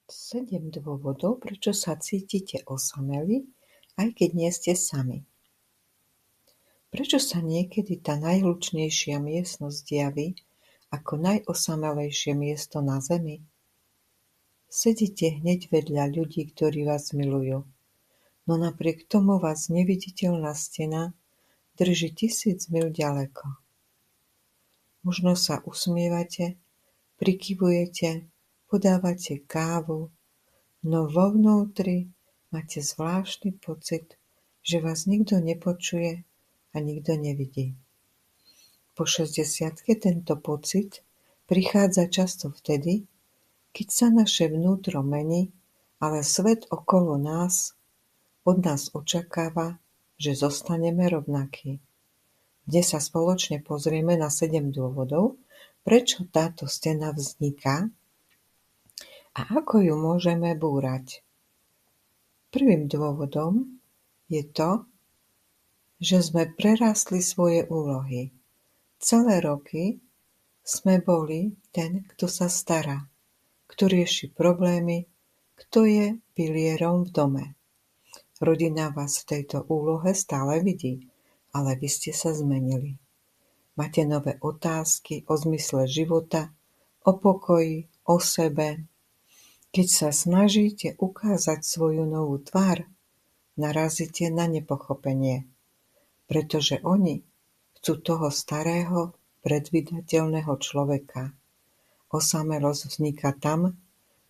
7 dôvodov, prečo sa cítite osamelí, aj keď nie ste sami. Prečo sa niekedy tá najhlučnejšia miestnosť javí ako najosamelejšie miesto na zemi? Sedíte hneď vedľa ľudí, ktorí vás milujú, no napriek tomu vás neviditeľná stena drží 1000 mil ďaleko. Možno sa usmievate, prikyvujete, podávate kávu, no vo vnútri máte zvláštny pocit, že vás nikto nepočuje a nikto nevidí. Po 60-ke tento pocit prichádza často vtedy, keď sa naše vnútro mení, ale svet okolo nás od nás očakáva, že zostaneme rovnakí. Dnes sa spoločne pozrieme na 7 dôvodov, prečo táto stena vzniká a ako ju môžeme búrať. Prvým dôvodom je to, že sme prerástli svoje úlohy. Celé roky sme boli ten, kto sa stará, kto rieši problémy, kto je pilierom v dome. Rodina vás v tejto úlohe stále vidí, ale vy ste sa zmenili. Máte nové otázky o zmysle života, o pokoji, o sebe. Keď sa snažíte ukázať svoju novú tvár, narazíte na nepochopenie, pretože oni chcú toho starého, predvídateľného človeka. Osamelosť vzniká tam,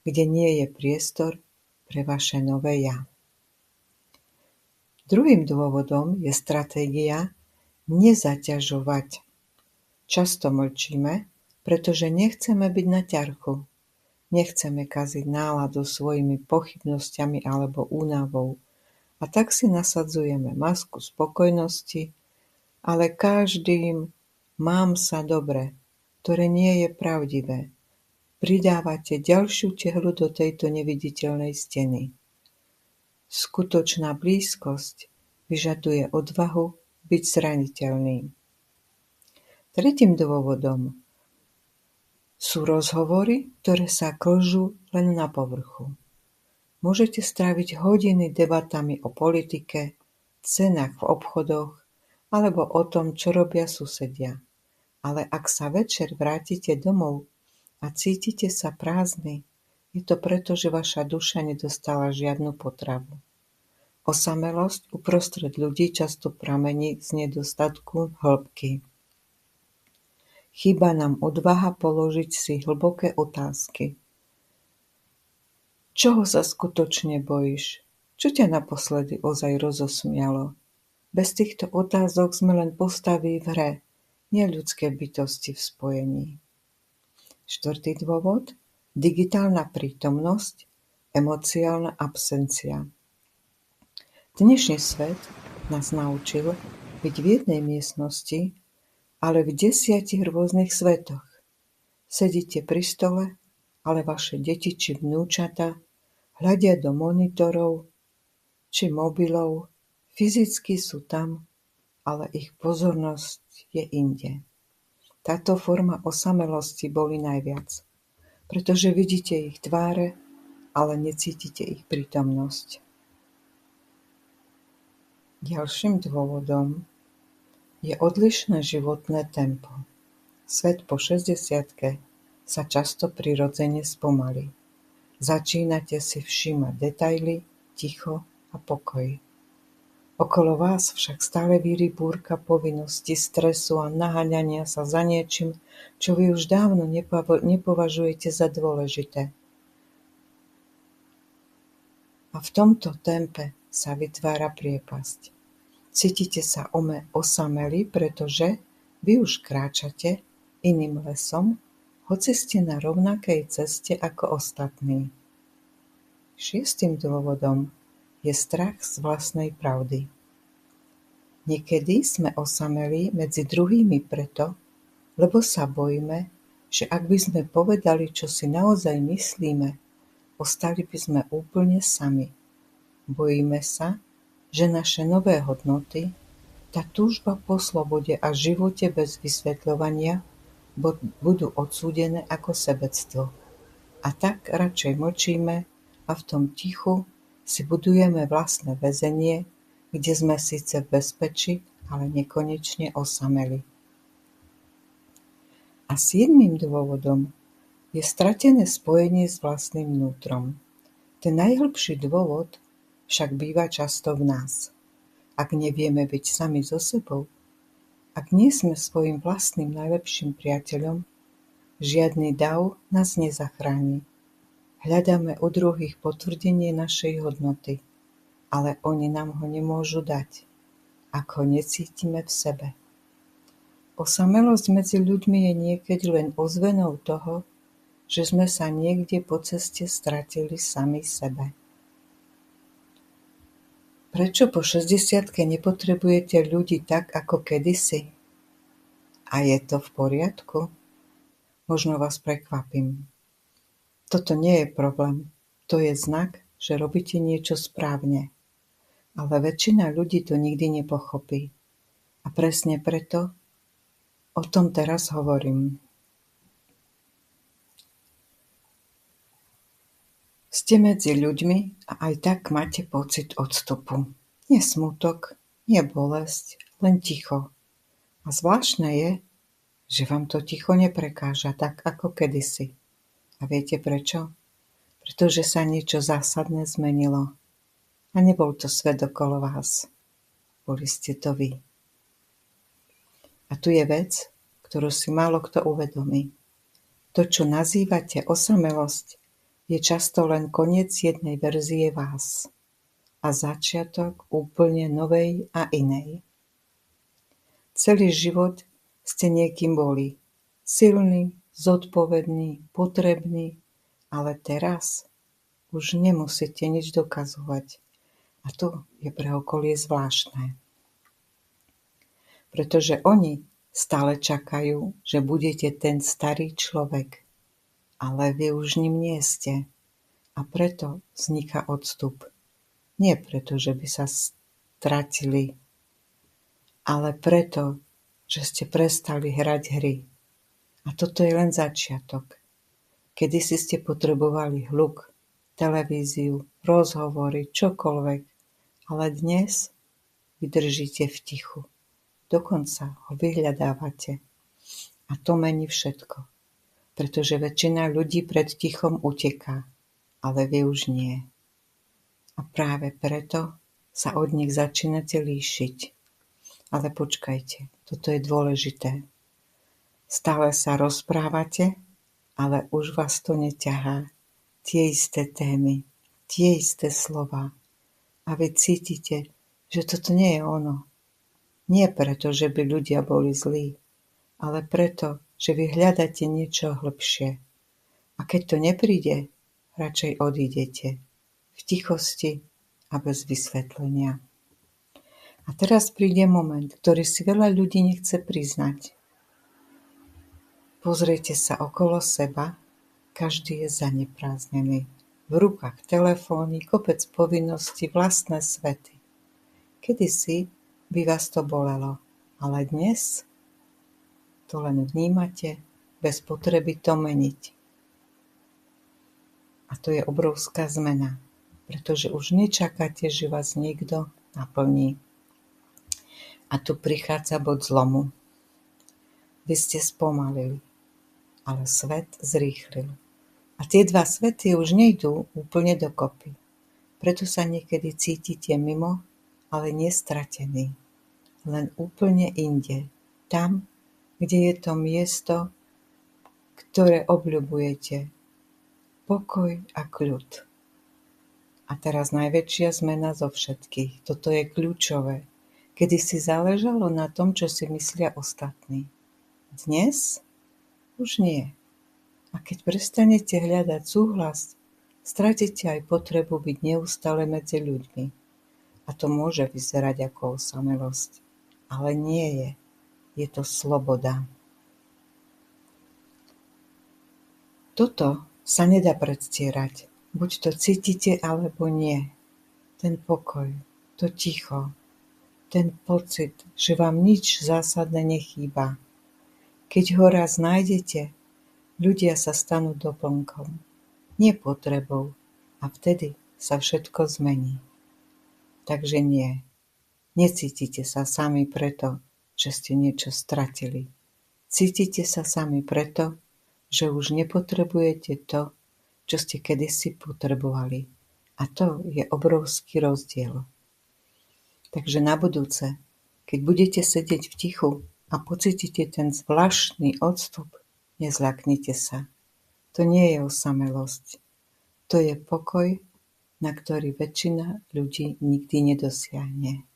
kde nie je priestor pre vaše nové ja. Druhým dôvodom je stratégia nezaťažovať. Často mlčíme, pretože nechceme byť na ťarchu. Nechceme kaziť náladu svojimi pochybnosťami alebo únavou. A tak si nasadzujeme masku spokojnosti, ale každým mám sa dobre, ktoré nie je pravdivé. Pridávate ďalšiu tehlu do tejto neviditeľnej steny. Skutočná blízkosť vyžaduje odvahu byť zraniteľným. Tretím dôvodom sú rozhovory, ktoré sa klžú len na povrchu. Môžete stráviť hodiny debatami o politike, cenách v obchodoch alebo o tom, čo robia susedia. Ale ak sa večer vrátite domov a cítite sa prázdny, je to preto, že vaša duša nedostala žiadnu potravu. Osamelosť uprostred ľudí často pramení z nedostatku hĺbky. Chýba nám odvaha položiť si hlboké otázky. Čoho sa skutočne bojíš? Čo ťa naposledy ozaj rozosmialo? Bez týchto otázok sme len postavy v hre, nie ľudské bytosti v spojení. Štvrtý dôvod, digitálna prítomnosť, emociálna absencia. Dnešný svet nás naučil byť v jednej miestnosti, ale v 10 rôznych svetoch. Sedíte pri stole, ale vaše deti či vnúčata hľadia do monitorov či mobilov, fyzicky sú tam, ale ich pozornosť je inde. Táto forma osamelosti boli najviac, pretože vidíte ich tváre, ale necítite ich prítomnosť. Ďalším dôvodom je odlišné životné tempo. Svet po 60-ke sa často prirodzene spomalí. Začínate si všímať detaily, ticho a pokoj. Okolo vás však stále víri búrka povinnosti, stresu a naháňania sa za niečím, čo vy už dávno nepovažujete za dôležité. A v tomto tempe sa vytvára priepasť. Cítite sa osamelí, pretože vy už kráčate iným lesom, hoci ste na rovnakej ceste ako ostatní. 6. dôvodom je strach z vlastnej pravdy. Niekedy sme osamelí medzi druhými preto, lebo sa bojíme, že ak by sme povedali, čo si naozaj myslíme, ostali by sme úplne sami. Bojíme sa, že naše nové hodnoty, tá túžba po slobode a živote bez vysvetľovania budú odsúdené ako sebectvo. A tak radšej mlčíme a v tom tichu si budujeme vlastné väzenie, kde sme síce v bezpečí, ale nekonečne osameli. A 7. dôvodom je stratené spojenie s vlastným vnútrom. Ten najhlbší dôvod však býva často v nás. Ak nevieme byť sami so sebou, ak nie sme svojim vlastným najlepším priateľom, žiadny dav nás nezachráni. Hľadáme u druhých potvrdenie našej hodnoty, ale oni nám ho nemôžu dať, ak ho necítime v sebe. Osamelosť medzi ľuďmi je niekedy len ozvenou toho, že sme sa niekde po ceste stratili sami sebe. Prečo po 60-ke nepotrebujete ľudí tak, ako kedysi? A je to v poriadku? Možno vás prekvapím. Toto nie je problém. To je znak, že robíte niečo správne. Ale väčšina ľudí to nikdy nepochopí. A presne preto o tom teraz hovorím. Ste medzi ľuďmi a aj tak máte pocit odstupu. Nie smutok, nie bolesť, len ticho. A zvláštne je, že vám to ticho neprekáža tak ako kedysi. A viete prečo? Pretože sa niečo zásadné zmenilo. A nebol to svet okolo vás. Boli ste to vy. A tu je vec, ktorú si málo kto uvedomí. To, čo nazývate osamelosť, je často len koniec jednej verzie vás a začiatok úplne novej a inej. Celý život ste niekým boli. Silný, zodpovedný, potrebný, ale teraz už nemusíte nič dokazovať. A to je pre okolie zvláštne. Pretože oni stále čakajú, že budete ten starý človek, ale vy už ním nie ste. A preto vzniká odstup. Nie preto, že by sa stratili, ale preto, že ste prestali hrať hry. A toto je len začiatok. Kedysi ste potrebovali hluk, televíziu, rozhovory, čokoľvek, ale dnes vydržíte v tichu. Dokonca ho vyhľadávate. A to mení všetko. Pretože väčšina ľudí pred tichom uteká, ale vy už nie. A práve preto sa od nich začínate líšiť. Ale počkajte, toto je dôležité. Stále sa rozprávate, ale už vás to neťahá. Tie isté témy, tie isté slova. A vy cítite, že toto nie je ono. Nie preto, že by ľudia boli zlí, ale preto, že vy hľadáte niečo hlbšie. A keď to nepríde, radšej odídete. V tichosti a bez vysvetlenia. A teraz príde moment, ktorý si veľa ľudí nechce priznať. Pozrite sa okolo seba, každý je zanepráznený. V rukách telefóny, kopec povinností, vlastné svety. Kedysi by vás to bolelo, ale dnes to len vnímate bez potreby to meniť. A to je obrovská zmena, pretože už nečakáte, že vás niekto naplní. A tu prichádza bod zlomu. Vy ste spomalili, ale svet zrýchlil. A tie dva svety už nejdú úplne dokopy. Preto sa niekedy cítite mimo, ale nestratený. Len úplne inde. Tam, kde je to miesto, ktoré obľubujete. Pokoj a kľud. A teraz najväčšia zmena zo všetkých. Toto je kľúčové. Kedy si záležalo na tom, čo si myslia ostatní. Dnes už nie. A keď prestanete hľadať súhlas, stratíte aj potrebu byť neustále medzi ľuďmi. A to môže vyzerať ako osamelosť. Ale nie je. Je to sloboda. Toto sa nedá predstierať. Buď to cítite, alebo nie. Ten pokoj, to ticho, ten pocit, že vám nič zásadné nechýba. Keď ho raz nájdete, ľudia sa stanú doplnkom. nie potrebou, a vtedy sa všetko zmení. Takže nie, necítite sa sami preto, že ste niečo stratili. Cítite sa sami preto, že už nepotrebujete to, čo ste kedysi potrebovali. A to je obrovský rozdiel. Takže na budúce, keď budete sedieť v tichu a pocítite ten zvláštny odstup, nezľaknite sa. To nie je osamelosť. To je pokoj, na ktorý väčšina ľudí nikdy nedosiahne.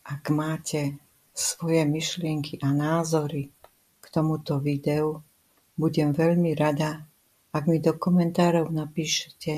Ak máte svoje myšlienky a názory k tomuto videu, budem veľmi rada, ak mi do komentárov napíšete